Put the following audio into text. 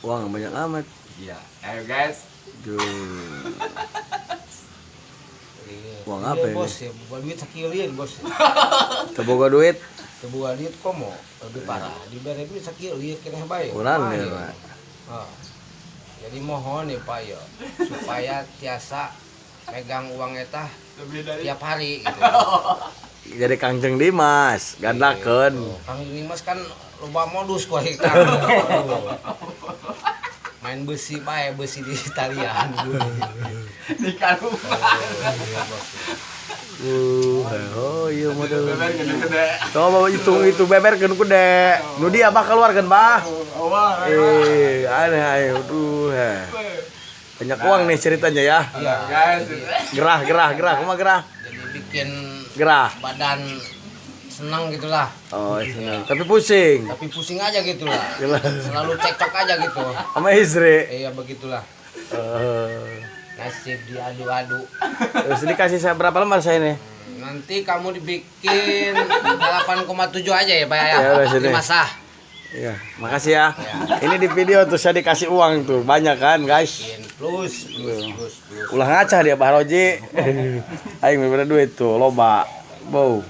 Uang banyak amat. Iya. Ayo guys. Duh. Uang apa ini? Bos ya, buat duit sakilin bos. Teboga duit. Kebuah duit komo lebih parah. Diberi duit sakilin kena bayar. Kurang ya, Pak. Jadi mohon ya Pak ya, supaya tiasa megang uang eta tiap hari gitu. Jadi Kangjeng Dimas, gandakeun. Kang Dimas kan loba modus ku kita. Main besi bae, besi di talian dulu. Di karungan. Oh iya model. Beber gede-gede. Coba hitung itu beberkeun ku dek. Nu dia bah keluarkeun bah. Aneh ayo aduh. Banyak uang nih ceritanya ya. Iya Guys. Gerah, kumaha gerah? Jadi bikin Gerah. badan senang gitulah. Oh, senang. Tapi pusing. Tapi pusing aja gitulah. Gila. Selalu cekcok aja gitu. Sama istri. Iya begitulah. Eh, Nasib diadu-adu. terus dikasih saya berapa lembar saya ini? Nanti kamu dibikin 8,7 aja ya Pak ya. Ya, udah sini. Dimasah. Iya, makasih ya. Ini di video tuh saya dikasih uang tuh banyak kan, guys. Bikin plus. Ulah ngaca dia Pak Roji. Aing bener duit tuh loba. Wow.